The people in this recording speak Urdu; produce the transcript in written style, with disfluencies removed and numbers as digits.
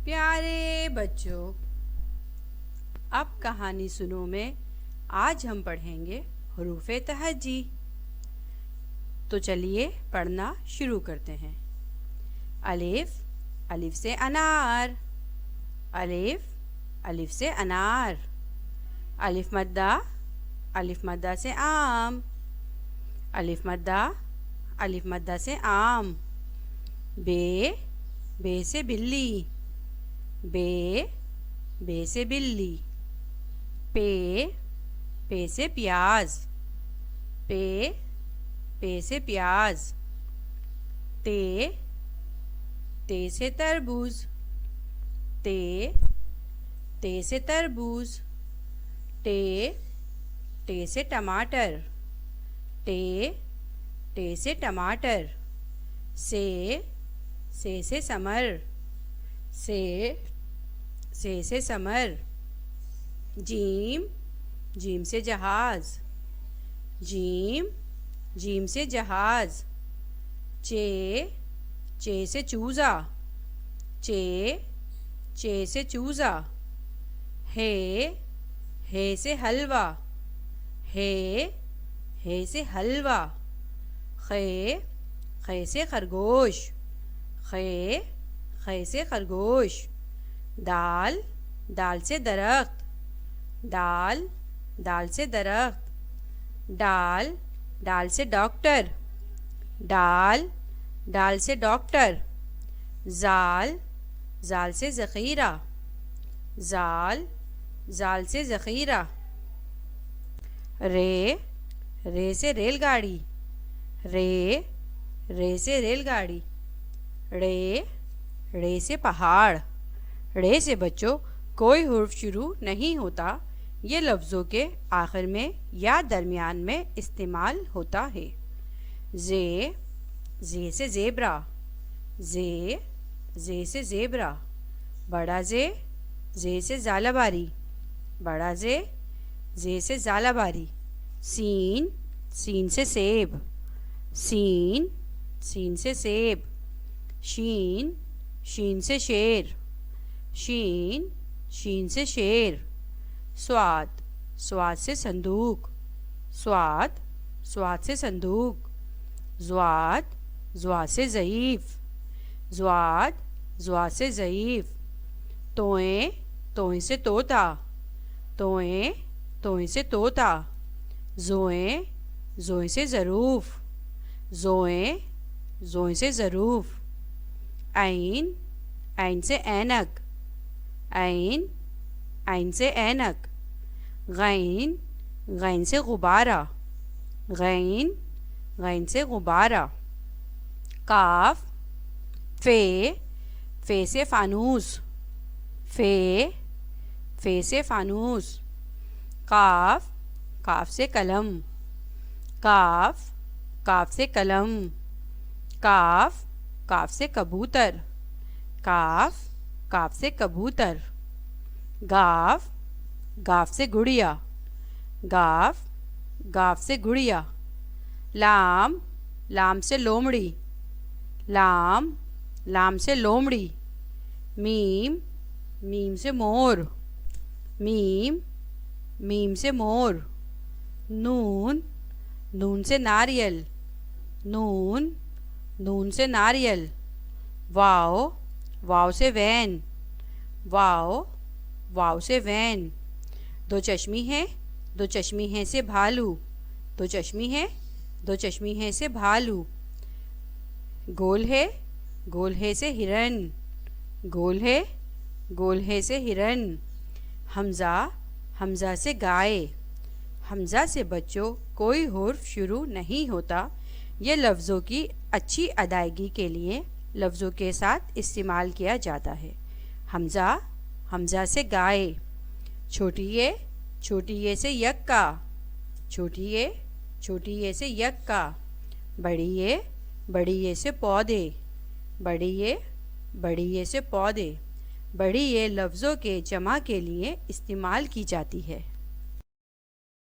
پیارے بچوں، اب کہانی سنو میں آج ہم پڑھیں گے حروف تہجی۔ تو چلیے پڑھنا شروع کرتے ہیں۔ الف، الف سے انار، الف، الف سے انار۔ الف مدہ، الف مدہ سے آم، الف مدہ، الف مدہ سے آم۔ بے، بے سے بلی، بے، بے سے بلی۔ پے، پے سے پیاز، پے، پے سے پیاز۔ تے، تے سے تربوز، تے، تے سے تربوز۔ ٹے، ٹے سے ٹماٹر، ٹے، ٹے سے ٹماٹر۔ سے سمر، سے سمر۔ جیم، جیم سے جہاز، جیم، جیم سے جہاز۔ چے سے چوزا، چے سے چوزا۔ ہے سے حلوہ، ہے سے حلوہ۔ خے سے خرگوش، خے سے خرگوش۔ دال، دال سے درخت، دال، دال سے درخت۔ ڈال، ڈال سے ڈاکٹر، ڈال، ڈال سے ڈاکٹر۔ زال، زال سے ذخیرہ، زال، زال سے ذخیرہ۔ رے سے ریل گاڑی، رے سے ریل گاڑی۔ ڑے سے پہاڑ۔ ڑے سے بچوں کوئی حرف شروع نہیں ہوتا، یہ لفظوں کے آخر میں یا درمیان میں استعمال ہوتا ہے۔ زے سے زیبرا، زے سے زیبرا۔ بڑا زے سے زالہ باری، بڑا زے سے زالہ باری۔ سین سے سیب، سین سے سیب۔ شین سے شیر، شین سے شیر۔ سواد سے صندوق، سواد سے صندوق۔ زواد سے ضعیف، زواد سے ضعیف۔ توئیں سے طوطا، توئیں سے طوطا۔ زوئیں سے ظروف، زوئیں سے ظروف۔ عین سے اینک، عین سے اینک۔ غین سے غبارہ، غین سے غبارہ۔ کاف، فے سے فانوس، فے سے فانوس۔ کاف سے قلم، کاف سے قلم۔ کاف سے کبوتر، کاف سے کبوتر۔ گاف سے گڑیا، گاف سے گڑیا۔ لام سے لومڑی، لام سے لومڑی۔ میم سے مور، میم سے مور۔ نون سے ناریل، نون سے ناریل۔ واو سے وین، واو سے وین۔ دو چشمی ہیں سے بھالو، دو چشمی ہیں سے بھالو۔ گول ہے سے ہرن، گول ہے سے ہرن۔ حمزہ سے گائے، حمزہ سے بچوں کوئی حرف شروع نہیں ہوتا، یہ لفظوں کی اچھی ادائیگی کے لیے لفظوں کے ساتھ استعمال کیا جاتا ہے۔ حمزہ سے گائے۔ چھوٹی اے سے یکا، چھوٹی اے سے یکا۔ بڑی اے سے پودے، بڑی اے سے پودے۔ بڑی اے لفظوں کے جمع کے لیے استعمال کی جاتی ہے۔